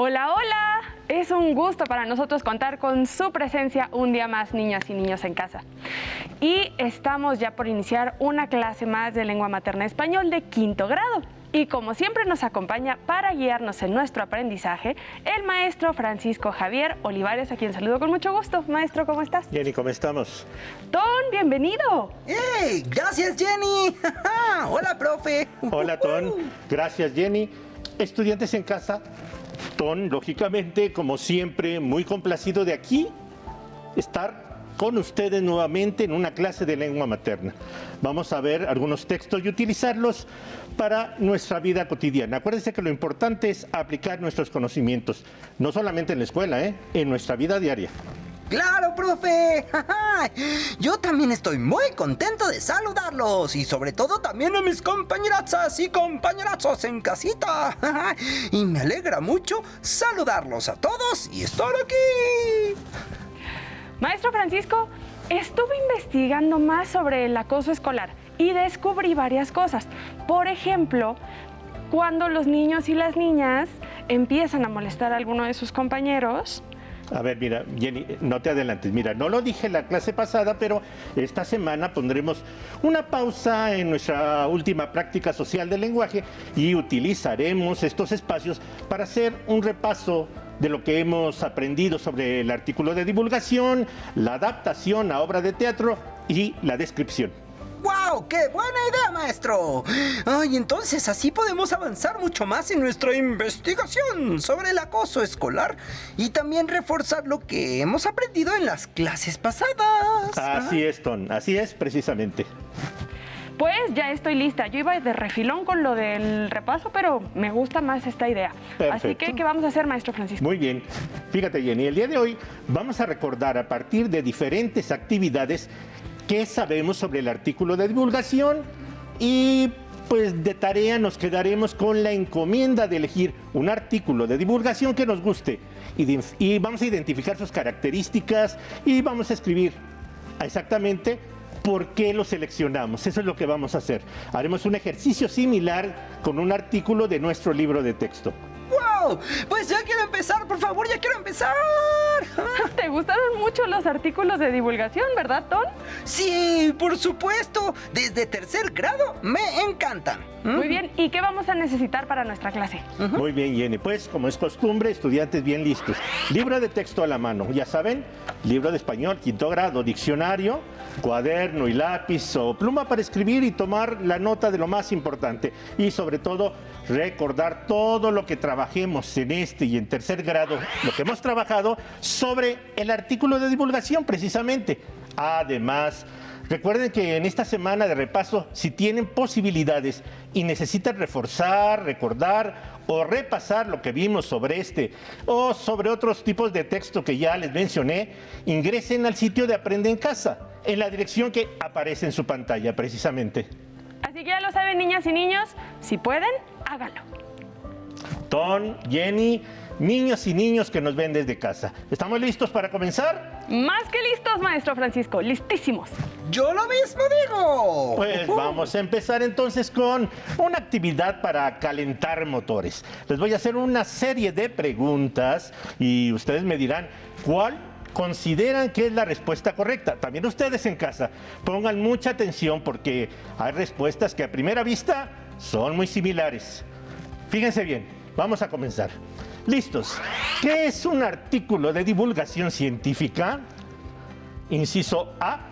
Hola, hola. Es un gusto para nosotros contar con su presencia un día más, niñas y niños en casa. Y estamos ya por iniciar una clase más de lengua materna español de quinto grado. Y como siempre nos acompaña para guiarnos en nuestro aprendizaje el maestro Francisco Javier Olivares, a quien saludo con mucho gusto. Maestro, ¿cómo estás? Jenny, ¿cómo estamos? Ton, bienvenido. ¡Hey! ¡Gracias, Jenny! ¡Hola, profe! Hola, Ton. Gracias, Jenny. Estudiantes en casa, Ton, lógicamente, como siempre, muy complacido de aquí estar con ustedes nuevamente en una clase de lengua materna. Vamos a ver algunos textos y utilizarlos para nuestra vida cotidiana. Acuérdense que lo importante es aplicar nuestros conocimientos, no solamente en la escuela, en nuestra vida diaria. ¡Claro, profe! Yo también estoy muy contento de saludarlos y sobre todo también a mis compañerazas y compañerazos en casita. Y me alegra mucho saludarlos a todos y estar aquí. Maestro Francisco, estuve investigando más sobre el acoso escolar y descubrí varias cosas. Por ejemplo, cuando los niños y las niñas empiezan a molestar a alguno de sus compañeros. A ver, mira, Jenny, no te adelantes. Mira, no lo dije en la clase pasada, pero esta semana pondremos una pausa en nuestra última práctica social del lenguaje y utilizaremos estos espacios para hacer un repaso de lo que hemos aprendido sobre el artículo de divulgación, la adaptación a obra de teatro y la descripción. ¡Wow! ¡Qué buena idea, maestro! Ay, entonces así podemos avanzar mucho más en nuestra investigación sobre el acoso escolar y también reforzar lo que hemos aprendido en las clases pasadas. Así es, Ton, así es precisamente. Pues ya estoy lista. Yo iba de refilón con lo del repaso, pero me gusta más esta idea. Perfecto. Así que, ¿qué vamos a hacer, maestro Francisco? Muy bien. Fíjate, Jenny, el día de hoy vamos a recordar a partir de diferentes actividades qué sabemos sobre el artículo de divulgación y pues de tarea nos quedaremos con la encomienda de elegir un artículo de divulgación que nos guste y vamos a identificar sus características y vamos a escribir exactamente por qué lo seleccionamos. Eso es lo que vamos a hacer. Haremos un ejercicio similar con un artículo de nuestro libro de texto. ¡Wow! Pues ya quiero empezar, por favor, ya quiero empezar. ¿Te gustaron mucho los artículos de divulgación, verdad, Ton? Sí, por supuesto. Desde tercer grado me encantan. Muy bien. ¿Y qué vamos a necesitar para nuestra clase? Muy bien, Jenny. Pues, como es costumbre, estudiantes bien listos. Libro de texto a la mano, ya saben, libro de español, quinto grado, diccionario, cuaderno y lápiz o pluma para escribir y tomar la nota de lo más importante. Y sobre todo, recordar todo lo que trabajemos en este y en tercer grado, lo que hemos trabajado sobre el artículo de divulgación, precisamente. Además, recuerden que en esta semana de repaso, si tienen posibilidades y necesitan reforzar, recordar o repasar lo que vimos sobre este o sobre otros tipos de texto que ya les mencioné, ingresen al sitio de Aprende en Casa, en la dirección que aparece en su pantalla precisamente. Así que ya lo saben, niñas y niños, si pueden, háganlo. Ton, Jenny, niños y niños que nos ven desde casa. ¿Estamos listos para comenzar? Más que listos, maestro Francisco, listísimos. Yo lo mismo digo. Pues vamos a empezar entonces con una actividad para calentar motores. Les voy a hacer una serie de preguntas y ustedes me dirán cuál consideran que es la respuesta correcta. También ustedes en casa pongan mucha atención porque hay respuestas que a primera vista son muy similares. Fíjense bien, vamos a comenzar. ¿Listos? ¿Qué es un artículo de divulgación científica? Inciso A.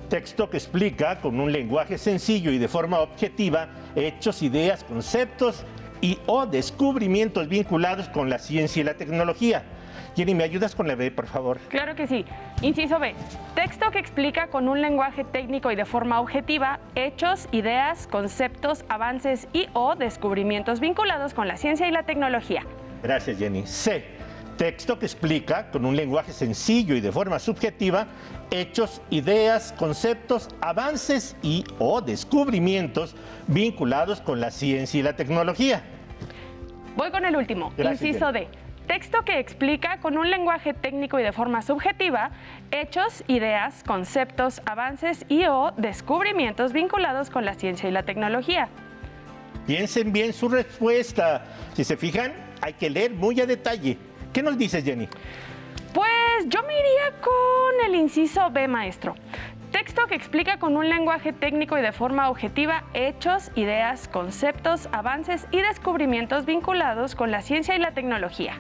Texto que explica con un lenguaje sencillo y de forma objetiva hechos, ideas, conceptos y o descubrimientos vinculados con la ciencia y la tecnología. Jenny, ¿me ayudas con la B, por favor? Claro que sí. Inciso B. Texto que explica con un lenguaje técnico y de forma objetiva hechos, ideas, conceptos, avances y o descubrimientos vinculados con la ciencia y la tecnología. Gracias, Jenny. C. Texto que explica con un lenguaje sencillo y de forma subjetiva hechos, ideas, conceptos, avances y o descubrimientos vinculados con la ciencia y la tecnología. Voy con el último. Gracias, Inciso Jenny. D. Texto que explica con un lenguaje técnico y de forma subjetiva hechos, ideas, conceptos, avances y o descubrimientos vinculados con la ciencia y la tecnología. Piensen bien su respuesta. Si se fijan, hay que leer muy a detalle. ¿Qué nos dices, Jenny? Pues yo me iría con el inciso B, maestro. Texto que explica con un lenguaje técnico y de forma objetiva hechos, ideas, conceptos, avances y descubrimientos vinculados con la ciencia y la tecnología.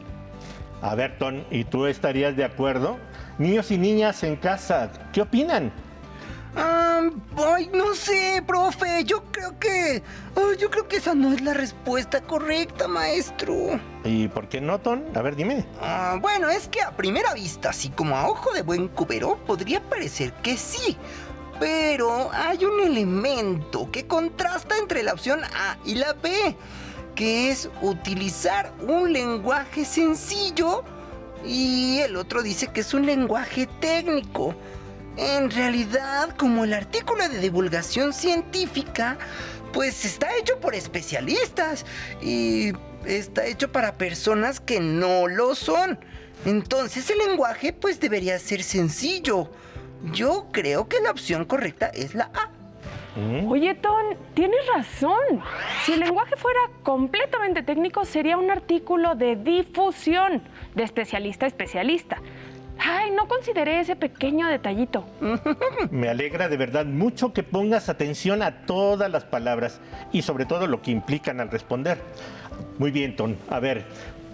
A ver, Ton, ¿y tú estarías de acuerdo? Niños y niñas en casa, ¿qué opinan? Ay, no sé, profe. Yo creo que esa no es la respuesta correcta, maestro. ¿Y por qué no, Ton? A ver, dime. Bueno, es que a primera vista, así como a ojo de buen cubero, podría parecer que sí. Pero hay un elemento que contrasta entre la opción A y la B, que es utilizar un lenguaje sencillo y el otro dice que es un lenguaje técnico. En realidad, como el artículo de divulgación científica, pues está hecho por especialistas y está hecho para personas que no lo son. Entonces el lenguaje pues debería ser sencillo. Yo creo que la opción correcta es la A. Oye, Ton, tienes razón. Si el lenguaje fuera completamente técnico, sería un artículo de difusión, de especialista a especialista. Ay, no consideré ese pequeño detallito. Me alegra de verdad mucho que pongas atención a todas las palabras y sobre todo lo que implican al responder. Muy bien, Ton. A ver,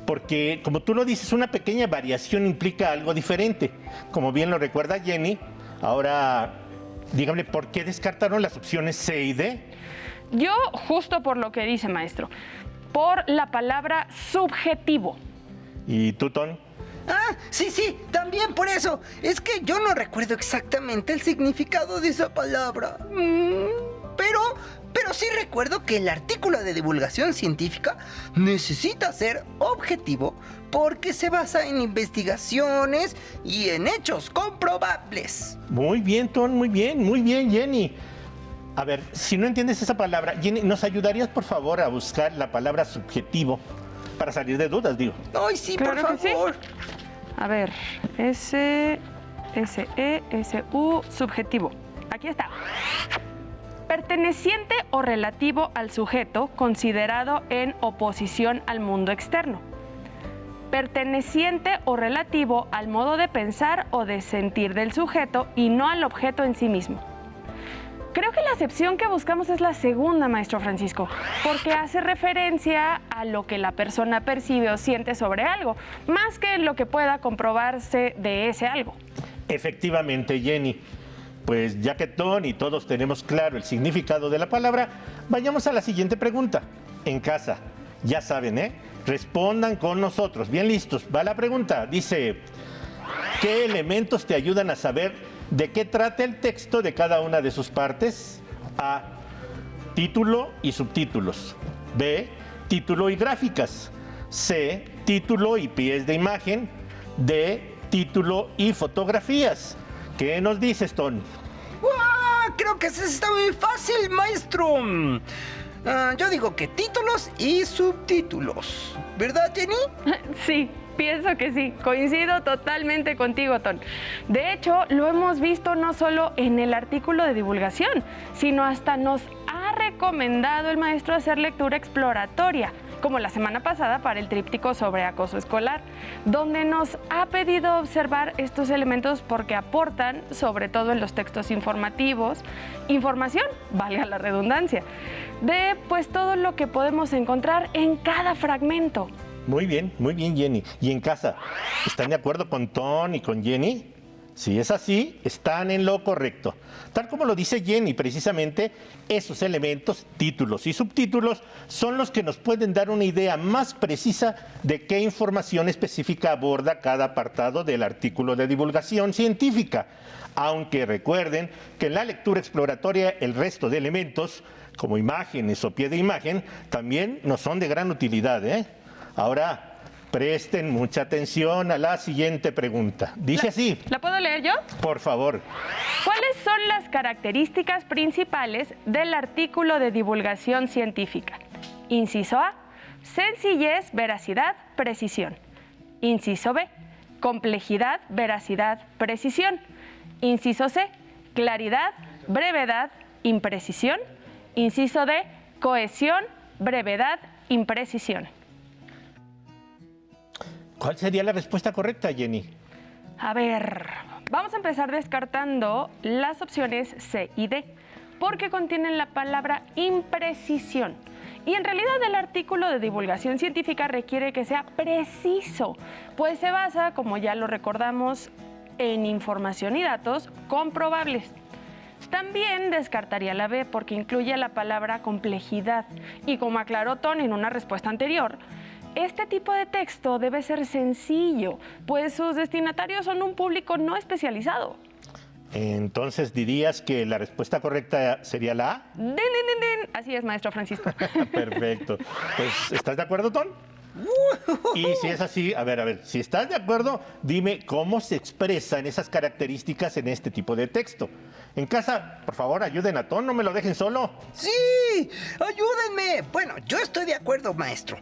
porque como tú lo dices, una pequeña variación implica algo diferente. Como bien lo recuerda Jenny, ahora dígame, ¿por qué descartaron las opciones C y D? Yo, justo por lo que dice, maestro, por la palabra subjetivo. ¿Y tú, Ton? Sí, también por eso. Es que yo no recuerdo exactamente el significado de esa palabra. Pero sí recuerdo que el artículo de divulgación científica necesita ser objetivo porque se basa en investigaciones y en hechos comprobables. Muy bien, Ton, muy bien, Jenny. A ver, si no entiendes esa palabra, Jenny, ¿nos ayudarías por favor a buscar la palabra subjetivo para salir de dudas, digo? Ay, sí, Claro por que favor. sí. A ver, S-E-S-U, subjetivo. Aquí está. Perteneciente o relativo al sujeto considerado en oposición al mundo externo. Perteneciente o relativo al modo de pensar o de sentir del sujeto y no al objeto en sí mismo. Creo que la acepción que buscamos es la segunda, maestro Francisco, porque hace referencia a lo que la persona percibe o siente sobre algo, más que lo que pueda comprobarse de ese algo. Efectivamente, Jenny. Pues ya que Ton y todos tenemos claro el significado de la palabra, vayamos a la siguiente pregunta. En casa, ya saben, ¿eh? Respondan con nosotros. Bien listos. Va la pregunta. Dice, ¿qué elementos te ayudan a saber de qué trata el texto de cada una de sus partes? A, título y subtítulos. B, título y gráficas. C, título y pies de imagen. D, título y fotografías. ¿Qué nos dices, Ton? Creo que eso está muy fácil, maestro. Yo digo que títulos y subtítulos. ¿Verdad, Jenny? Sí, pienso que sí. Coincido totalmente contigo, Ton. De hecho, lo hemos visto no solo en el artículo de divulgación, sino hasta nos ha recomendado el maestro hacer lectura exploratoria, como la semana pasada para el tríptico sobre acoso escolar, donde nos ha pedido observar estos elementos porque aportan, sobre todo en los textos informativos, información, valga la redundancia, de pues todo lo que podemos encontrar en cada fragmento. Muy bien, Jenny. ¿Y en casa, están de acuerdo con Ton y con Jenny? Si es así, están en lo correcto. Tal como lo dice Jenny, precisamente esos elementos, títulos y subtítulos, son los que nos pueden dar una idea más precisa de qué información específica aborda cada apartado del artículo de divulgación científica. Aunque recuerden que en la lectura exploratoria el resto de elementos, como imágenes o pie de imagen, también nos son de gran utilidad, ¿eh? Ahora, presten mucha atención a la siguiente pregunta. Dice así. ¿La puedo leer yo? Por favor. ¿Cuáles son las características principales del artículo de divulgación científica? Inciso A, sencillez, veracidad, precisión. Inciso B, complejidad, veracidad, precisión. Inciso C, claridad, brevedad, imprecisión. Inciso D, cohesión, brevedad, imprecisión. ¿Cuál sería la respuesta correcta, Jenny? A ver, vamos a empezar descartando las opciones C y D, porque contienen la palabra imprecisión. Y en realidad el artículo de divulgación científica requiere que sea preciso, pues se basa, como ya lo recordamos, en información y datos comprobables. También descartaría la B porque incluye la palabra complejidad. Y como aclaró Ton en una respuesta anterior, este tipo de texto debe ser sencillo, pues sus destinatarios son un público no especializado. Entonces, ¿dirías que la respuesta correcta sería la A? ¡Din, din, din, din! Así es, maestro Francisco. Perfecto. Pues, ¿estás de acuerdo, Ton? Y si es así, a ver, si estás de acuerdo, dime cómo se expresan esas características en este tipo de texto. En casa, por favor, ayuden a Ton, no me lo dejen solo. ¡Sí! ¡Ayúdenme! Bueno, yo estoy de acuerdo, maestro.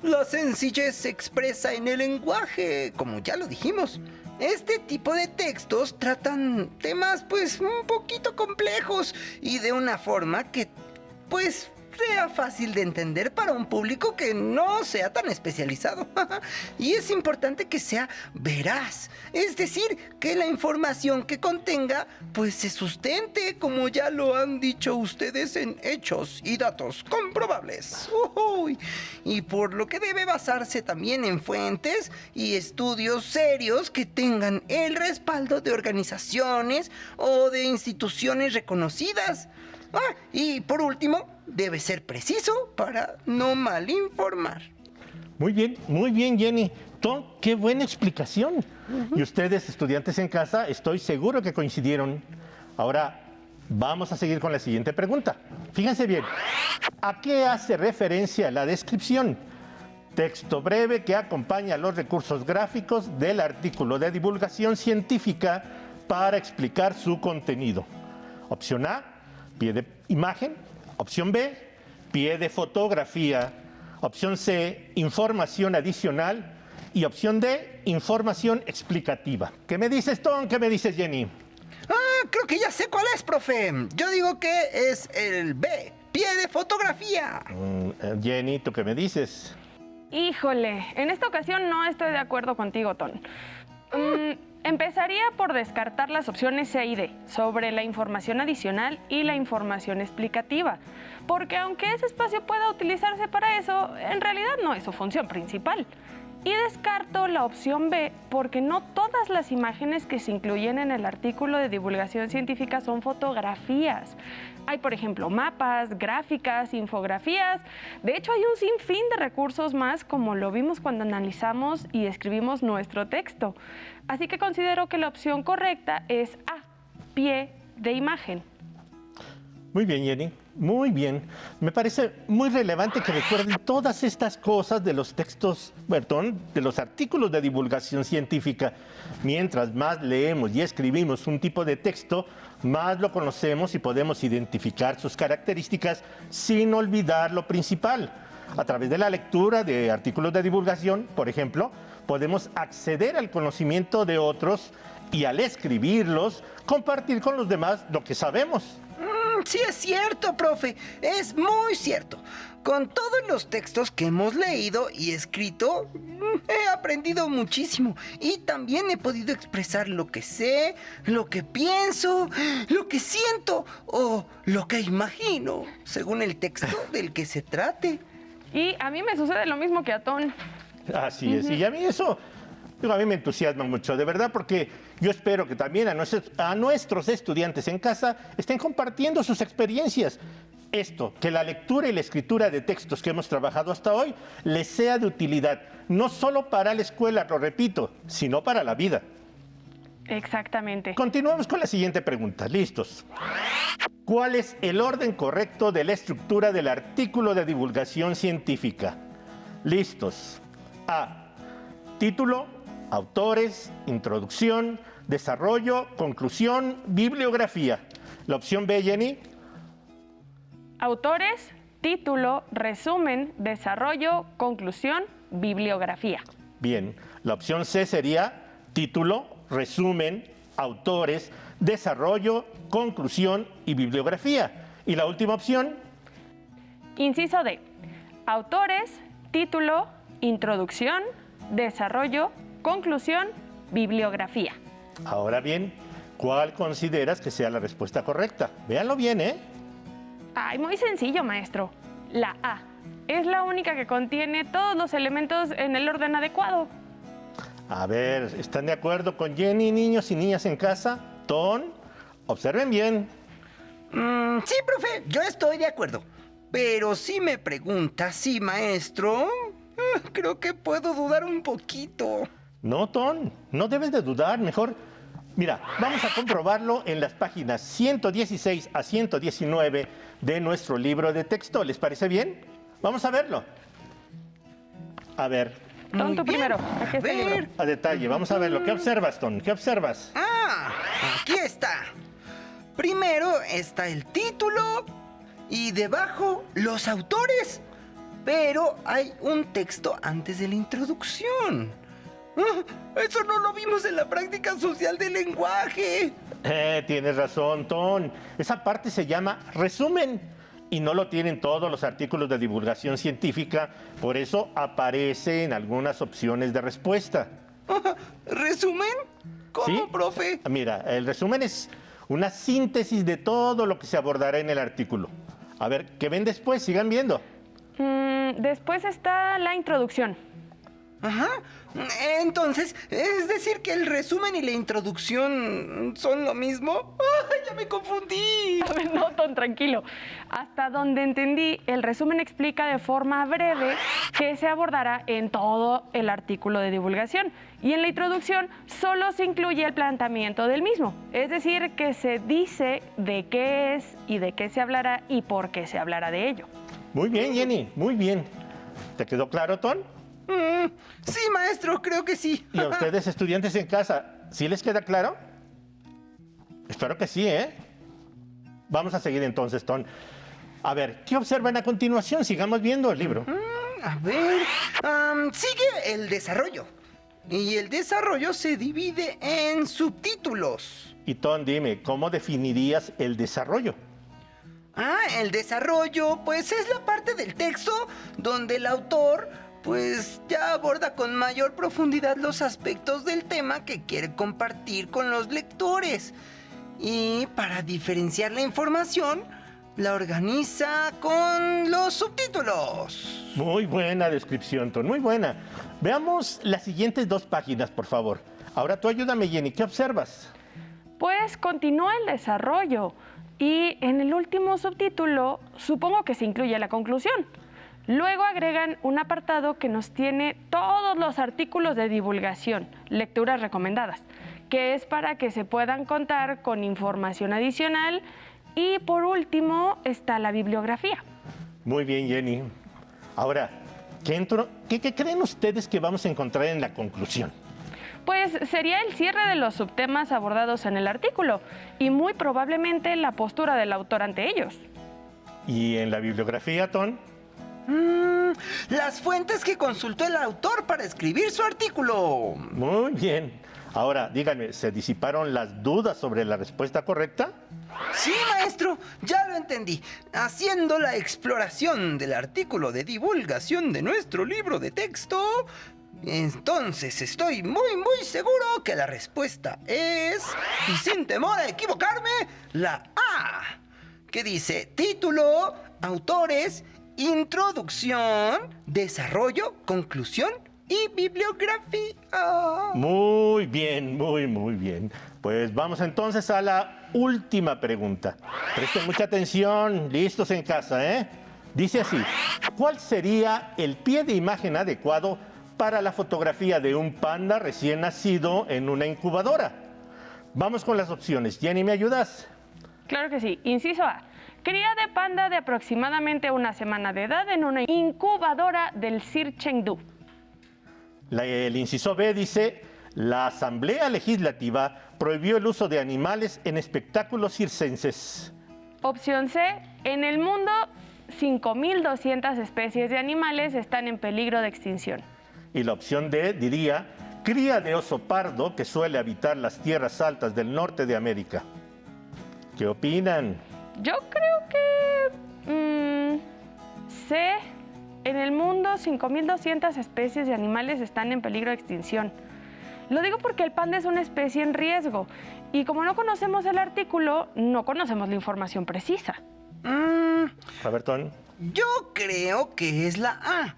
La sencillez se expresa en el lenguaje, como ya lo dijimos. Este tipo de textos tratan temas, pues, un poquito complejos y de una forma que, pues, sea fácil de entender para un público que no sea tan especializado. Y es importante que sea veraz, es decir, que la información que contenga pues se sustente, como ya lo han dicho ustedes, en hechos y datos comprobables. Uy. Y por lo que debe basarse también en fuentes y estudios serios que tengan el respaldo de organizaciones o de instituciones reconocidas. Y por último, debe ser preciso para no malinformar. Muy bien, Jenny. Ton, qué buena explicación. Y ustedes, estudiantes en casa, estoy seguro que coincidieron. Ahora, vamos a seguir con la siguiente pregunta. Fíjense bien, ¿a qué hace referencia la descripción? Texto breve que acompaña los recursos gráficos del artículo de divulgación científica para explicar su contenido. Opción A, pie de imagen. Opción B, pie de fotografía. Opción C, información adicional. Y opción D, información explicativa. ¿Qué me dices, Tom? ¿Qué me dices, Jenny? Creo que ya sé cuál es, profe. Yo digo que es el B, pie de fotografía. Jenny, ¿tú qué me dices? Híjole, en esta ocasión no estoy de acuerdo contigo, Ton. Empezaría por descartar las opciones C y D sobre la información adicional y la información explicativa, porque aunque ese espacio pueda utilizarse para eso, en realidad no es su función principal. Y descarto la opción B porque no todas las imágenes que se incluyen en el artículo de divulgación científica son fotografías. Hay, por ejemplo, mapas, gráficas, infografías. De hecho, hay un sinfín de recursos más, como lo vimos cuando analizamos y escribimos nuestro texto. Así que considero que la opción correcta es A, pie de imagen. Muy bien, Jenny. Muy bien. Me parece muy relevante que recuerden todas estas cosas de los textos, perdón, de los artículos de divulgación científica. Mientras más leemos y escribimos un tipo de texto, más lo conocemos y podemos identificar sus características sin olvidar lo principal. A través de la lectura de artículos de divulgación, por ejemplo, podemos acceder al conocimiento de otros y al escribirlos, compartir con los demás lo que sabemos. Sí es cierto, profe, es muy cierto. Con todos los textos que hemos leído y escrito, he aprendido muchísimo y también he podido expresar lo que sé, lo que pienso, lo que siento o lo que imagino, según el texto del que se trate. Y a mí me sucede lo mismo que a Ton. Así es, y a mí eso... a mí me entusiasma mucho, de verdad, porque yo espero que también a nuestros estudiantes en casa estén compartiendo sus experiencias. Esto, que la lectura y la escritura de textos que hemos trabajado hasta hoy les sea de utilidad, no solo para la escuela, lo repito, sino para la vida. Exactamente. Continuamos con la siguiente pregunta. ¿Listos? ¿Cuál es el orden correcto de la estructura del artículo de divulgación científica? ¿Listos? A. Título, autores, introducción, desarrollo, conclusión, bibliografía. La opción B, Jenny. Autores, título, resumen, desarrollo, conclusión, bibliografía. Bien. La opción C sería título, resumen, autores, desarrollo, conclusión y bibliografía. ¿Y la última opción? Inciso D. Autores, título, introducción, desarrollo, conclusión, bibliografía. Ahora bien, ¿cuál consideras que sea la respuesta correcta? Véanlo bien, ¿eh? Ay, muy sencillo, maestro. La A. Es la única que contiene todos los elementos en el orden adecuado. A ver, ¿están de acuerdo con Jenny, niños y niñas en casa? Ton, observen bien. Sí, profe, yo estoy de acuerdo. Pero si me pregunta, sí, maestro, creo que puedo dudar un poquito. No, Ton, no debes de dudar. Mejor, mira, vamos a comprobarlo en las páginas 116 a 119 de nuestro libro de texto. ¿Les parece bien? Vamos a verlo. A ver, Ton, tú primero. Aquí está el libro. a detalle, vamos a verlo. ¿Qué observas, Ton? ¿Qué observas? Aquí está. Primero está el título y debajo los autores. Pero hay un texto antes de la introducción. Eso no lo vimos en la práctica social del lenguaje. Tienes razón, Ton. Esa parte se llama resumen y no lo tienen todos los artículos de divulgación científica, por eso aparece en algunas opciones de respuesta. ¿Resumen? ¿Cómo, ¿Sí? profe? Mira, el resumen es una síntesis de todo lo que se abordará en el artículo. A ver, ¿qué ven después? Sigan viendo. Después está la introducción. Ajá. Entonces, ¿es decir que el resumen y la introducción son lo mismo? ¡Ay, ya me confundí! A ver, no, Ton, tranquilo. Hasta donde entendí, el resumen explica de forma breve qué se abordará en todo el artículo de divulgación. Y en la introducción solo se incluye el planteamiento del mismo. Es decir, que se dice de qué es y de qué se hablará y por qué se hablará de ello. Muy bien, Jenny, muy bien. ¿Te quedó claro, Ton? Sí, maestro, creo que sí. ¿Y a ustedes, estudiantes en casa, sí les queda claro? Espero que sí, ¿eh? Vamos a seguir entonces, Ton. A ver, ¿qué observan a continuación? Sigamos viendo el libro. A ver, sigue el desarrollo. Y el desarrollo se divide en subtítulos. Y Ton, dime, ¿cómo definirías el desarrollo? El desarrollo, pues es la parte del texto donde el autor, pues ya aborda con mayor profundidad los aspectos del tema que quiere compartir con los lectores. Y para diferenciar la información, la organiza con los subtítulos. Muy buena descripción, Ton, muy buena. Veamos las siguientes dos páginas, por favor. Ahora tú ayúdame, Jenny, ¿qué observas? Pues continúa el desarrollo y en el último subtítulo supongo que se incluye la conclusión. Luego agregan un apartado que nos tiene todos los artículos de divulgación, lecturas recomendadas, que es para que se puedan contar con información adicional. Y por último está la bibliografía. Muy bien, Jenny. Ahora, ¿qué creen ustedes que vamos a encontrar en la conclusión? Pues sería el cierre de los subtemas abordados en el artículo y muy probablemente la postura del autor ante ellos. ¿Y en la bibliografía, Ton? Las fuentes que consultó el autor para escribir su artículo. Muy bien. Ahora, díganme, ¿se disiparon las dudas sobre la respuesta correcta? Sí, maestro, ya lo entendí. Haciendo la exploración del artículo de divulgación de nuestro libro de texto, entonces estoy muy seguro que la respuesta es, y sin temor a equivocarme, la A, que dice título, autores, introducción, desarrollo, conclusión y bibliografía. Muy bien, muy bien. Pues vamos entonces a la última pregunta. Presten mucha atención, listos en casa, ¿eh? Dice así, ¿cuál sería el pie de imagen adecuado para la fotografía de un panda recién nacido en una incubadora? Vamos con las opciones. Jenny, ¿me ayudas? Claro que sí. Inciso A. Cría de panda de aproximadamente una semana de edad en una incubadora del CIR Chengdu. El inciso B dice, la Asamblea Legislativa prohibió el uso de animales en espectáculos circenses. Opción C. En el mundo, 5.200 especies de animales están en peligro de extinción. Y la opción D diría, cría de oso pardo que suele habitar las tierras altas del norte de América. ¿Qué opinan? Yo creo que... C. En el mundo, 5.200 especies de animales están en peligro de extinción. Lo digo porque el panda es una especie en riesgo y como no conocemos el artículo, no conocemos la información precisa. A ver, Ton. Yo creo que es la A,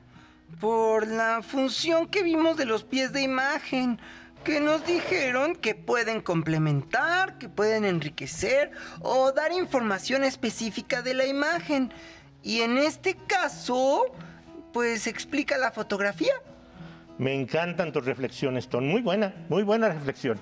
por la función que vimos de los pies de imagen, que nos dijeron que pueden complementar, que pueden enriquecer o dar información específica de la imagen. Y en este caso, pues explica la fotografía. Me encantan tus reflexiones, Ton. Muy buena reflexión.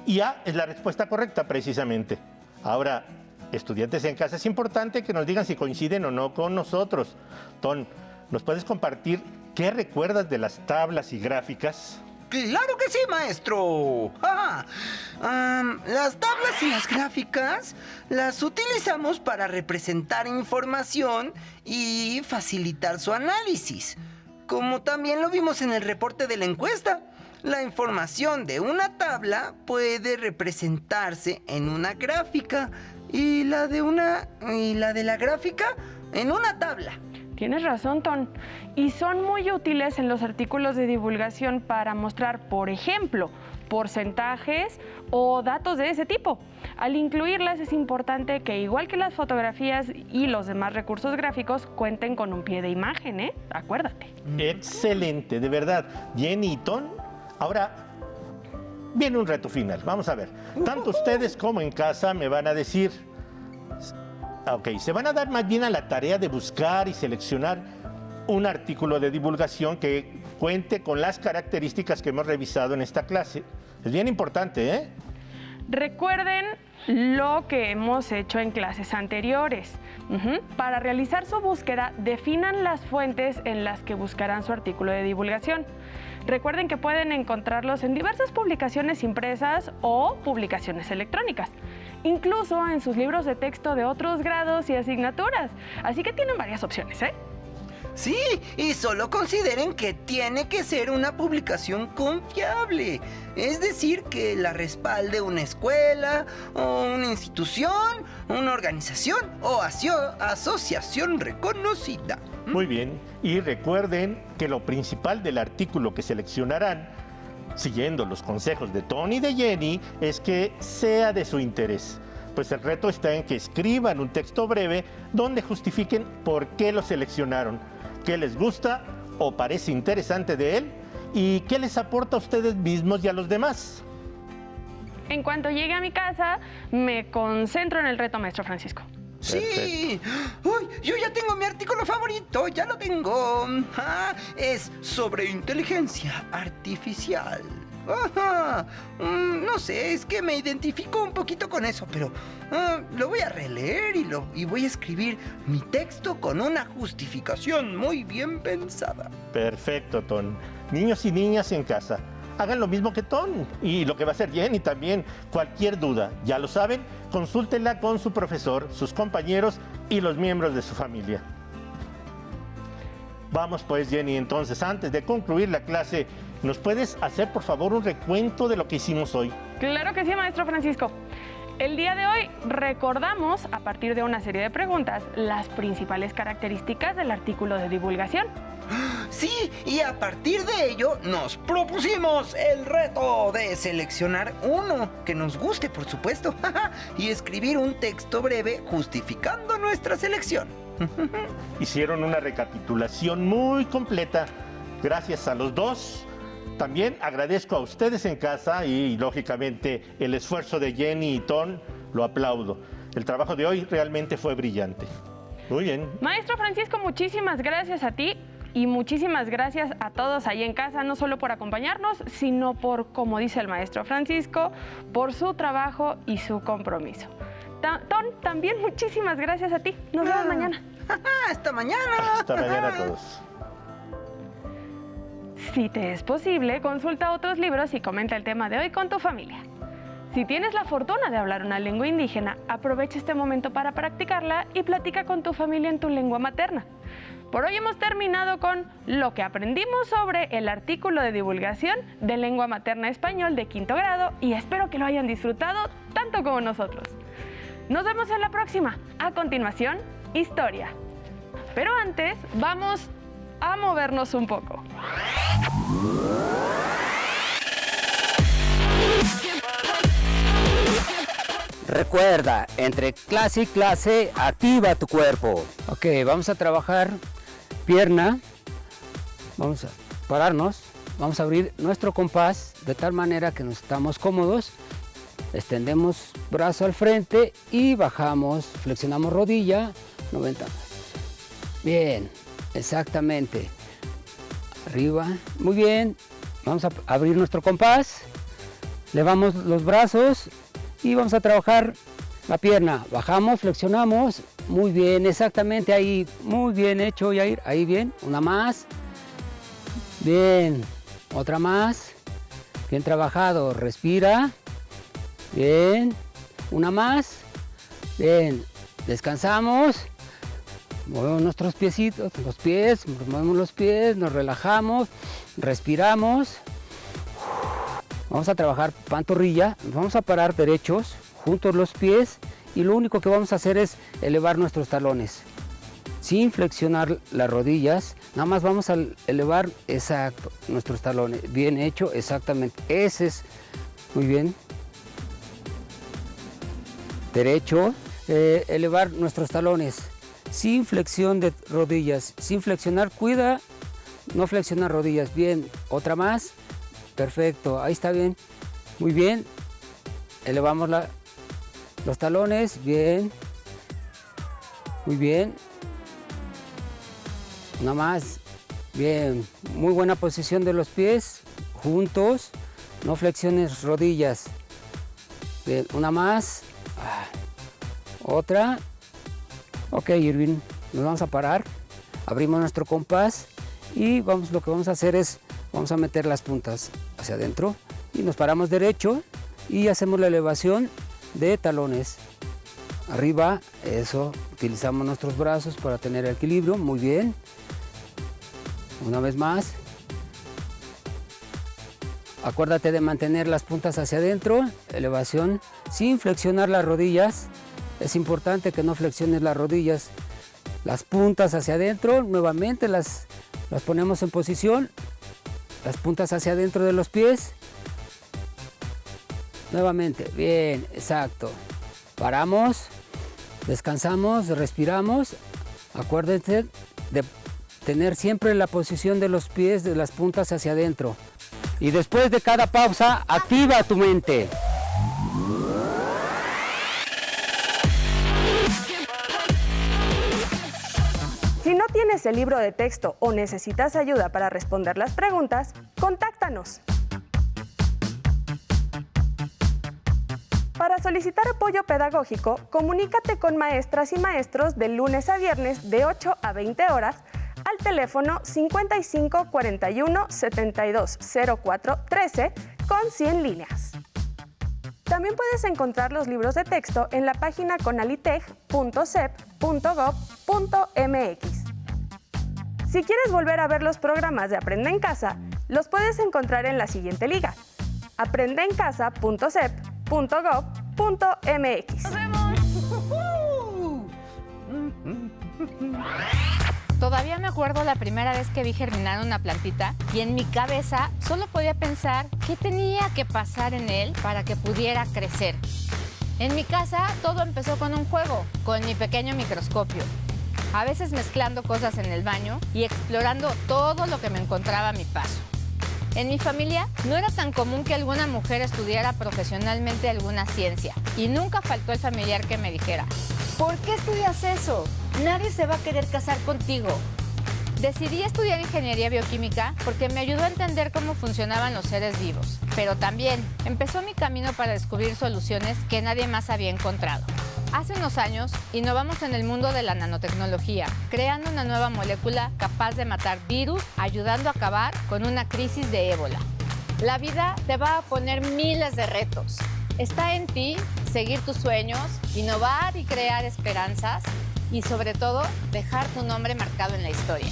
Y A es la respuesta correcta, precisamente. Ahora, estudiantes en casa, es importante que nos digan si coinciden o no con nosotros. Ton, ¿nos puedes compartir qué recuerdas de las tablas y gráficas? ¡Claro que sí, maestro! Las tablas y las gráficas las utilizamos para representar información y facilitar su análisis. Como también lo vimos en el reporte de la encuesta, la información de una tabla puede representarse en una gráfica y la de la gráfica en una tabla. Tienes razón, Ton. Y son muy útiles en los artículos de divulgación para mostrar, por ejemplo, porcentajes o datos de ese tipo. Al incluirlas es importante que, igual que las fotografías y los demás recursos gráficos, cuenten con un pie de imagen, ¿eh? Acuérdate. Excelente, de verdad. Jenny y Ton, ahora viene un reto final. Vamos a ver. Tanto ustedes como en casa me van a decir... Ok, se van a dar más bien a la tarea de buscar y seleccionar un artículo de divulgación que cuente con las características que hemos revisado en esta clase. Es bien importante, ¿eh? Recuerden lo que hemos hecho en clases anteriores. Para realizar su búsqueda, definan las fuentes en las que buscarán su artículo de divulgación. Recuerden que pueden encontrarlos en diversas publicaciones impresas o publicaciones electrónicas, incluso en sus libros de texto de otros grados y asignaturas. Así que tienen varias opciones, ¿eh? Sí, y solo consideren que tiene que ser una publicación confiable. Es decir, que la respalde una escuela, o una institución, una organización o asociación reconocida. Muy bien. Y recuerden que lo principal del artículo que seleccionarán, siguiendo los consejos de Ton y de Jenny, es que sea de su interés. Pues el reto está en que escriban un texto breve donde justifiquen por qué lo seleccionaron, qué les gusta o parece interesante de él y qué les aporta a ustedes mismos y a los demás. En cuanto llegue a mi casa, me concentro en el reto, maestro Francisco. Sí. Uy, yo ya tengo mi artículo favorito, ya lo tengo. Es sobre inteligencia artificial. No sé, es que me identifico un poquito con eso, pero lo voy a releer y voy a escribir mi texto con una justificación muy bien pensada. Perfecto, Ton. Niños y niñas en casa, hagan lo mismo que Ton y lo que va a hacer Jenny también. Cualquier duda, ya lo saben, consúltenla con su profesor, sus compañeros y los miembros de su familia. Vamos pues, Jenny, entonces, antes de concluir la clase, ¿nos puedes hacer, por favor, un recuento de lo que hicimos hoy? Claro que sí, maestro Francisco. El día de hoy recordamos, a partir de una serie de preguntas, las principales características del artículo de divulgación. Sí, y a partir de ello nos propusimos el reto de seleccionar uno que nos guste, por supuesto, y escribir un texto breve justificando nuestra selección. Hicieron una recapitulación muy completa. Gracias a los dos. También agradezco a ustedes en casa y, lógicamente, el esfuerzo de Jenny y Ton, lo aplaudo. El trabajo de hoy realmente fue brillante. Muy bien. Maestro Francisco, muchísimas gracias a ti y muchísimas gracias a todos ahí en casa, no solo por acompañarnos, sino por, como dice el maestro Francisco, por su trabajo y su compromiso. Ton, también muchísimas gracias a ti. Nos vemos mañana. ¡Hasta mañana! Hasta mañana a todos. Si te es posible, consulta otros libros y comenta el tema de hoy con tu familia. Si tienes la fortuna de hablar una lengua indígena, aprovecha este momento para practicarla y platica con tu familia en tu lengua materna. Por hoy hemos terminado con lo que aprendimos sobre el artículo de divulgación de lengua materna español de 5º grado y espero que lo hayan disfrutado tanto como nosotros. Nos vemos en la próxima. A continuación, historia. Pero antes, vamos a movernos un poco. Recuerda, entre clase y clase, activa tu cuerpo. Ok, vamos a trabajar pierna. Vamos a pararnos. Vamos a abrir nuestro compás de tal manera que nos estamos cómodos. Extendemos brazo al frente y bajamos, flexionamos rodilla, 90. Bien, exactamente. Arriba, muy bien. Vamos a abrir nuestro compás. Levamos los brazos y vamos a trabajar la pierna. Bajamos, flexionamos. Muy bien, exactamente ahí. Muy bien hecho, Yair. Ahí bien. Una más. Bien. Otra más. Bien trabajado. Respira. Bien. Una más. Bien. Descansamos. Movemos nuestros piecitos, los pies. Movemos los pies. Nos relajamos. Respiramos. Vamos a trabajar pantorrilla. Nos vamos a parar derechos, juntos los pies. Y lo único que vamos a hacer es elevar nuestros talones. Sin flexionar las rodillas, nada más vamos a elevar, exacto, nuestros talones. Bien hecho, exactamente. Ese es, muy bien. Derecho, elevar nuestros talones. Sin flexión de rodillas, sin flexionar, cuida, no flexionar rodillas. Bien, otra más. Perfecto, ahí está bien. Muy bien. Elevamos los talones, bien. Muy bien. Una más. Bien. Muy buena posición de los pies. Juntos. No flexiones rodillas. Bien. Una más. Otra. Ok, Irving. Nos vamos a parar. Abrimos nuestro compás. Y lo que vamos a hacer es, vamos a meter las puntas hacia adentro. Y nos paramos derecho. Y hacemos la elevación de talones. Arriba, eso. Utilizamos nuestros brazos para tener equilibrio. Muy bien. Una vez más. Acuérdate de mantener las puntas hacia adentro. Elevación sin flexionar las rodillas. Es importante que no flexiones las rodillas. Las puntas hacia adentro. Nuevamente las ponemos en posición. Las puntas hacia adentro de los pies. Nuevamente. Bien, exacto. Paramos. Descansamos, respiramos. Acuérdense de tener siempre la posición de los pies, de las puntas hacia adentro. Y después de cada pausa, activa tu mente. Si no tienes el libro de texto o necesitas ayuda para responder las preguntas, contáctanos. Para solicitar apoyo pedagógico, comunícate con maestras y maestros de lunes a viernes de 8 a 20 horas al teléfono 55 41 72 04 13 con 100 líneas. También puedes encontrar los libros de texto en la página conaliteg.sep.gov.mx. Si quieres volver a ver los programas de Aprende en Casa, los puedes encontrar en la siguiente liga: aprendeencasa.sep.gov.mx. ¡Nos vemos! Todavía me acuerdo la primera vez que vi germinar una plantita y en mi cabeza solo podía pensar qué tenía que pasar en él para que pudiera crecer. En mi casa todo empezó con un juego, con mi pequeño microscopio. A veces mezclando cosas en el baño y explorando todo lo que me encontraba a mi paso. En mi familia no era tan común que alguna mujer estudiara profesionalmente alguna ciencia y nunca faltó el familiar que me dijera: ¿por qué estudias eso? Nadie se va a querer casar contigo. Decidí estudiar ingeniería bioquímica porque me ayudó a entender cómo funcionaban los seres vivos, pero también empezó mi camino para descubrir soluciones que nadie más había encontrado. Hace unos años, innovamos en el mundo de la nanotecnología, creando una nueva molécula capaz de matar virus, ayudando a acabar con una crisis de ébola. La vida te va a poner miles de retos. Está en ti seguir tus sueños, innovar y crear esperanzas y, sobre todo, dejar tu nombre marcado en la historia.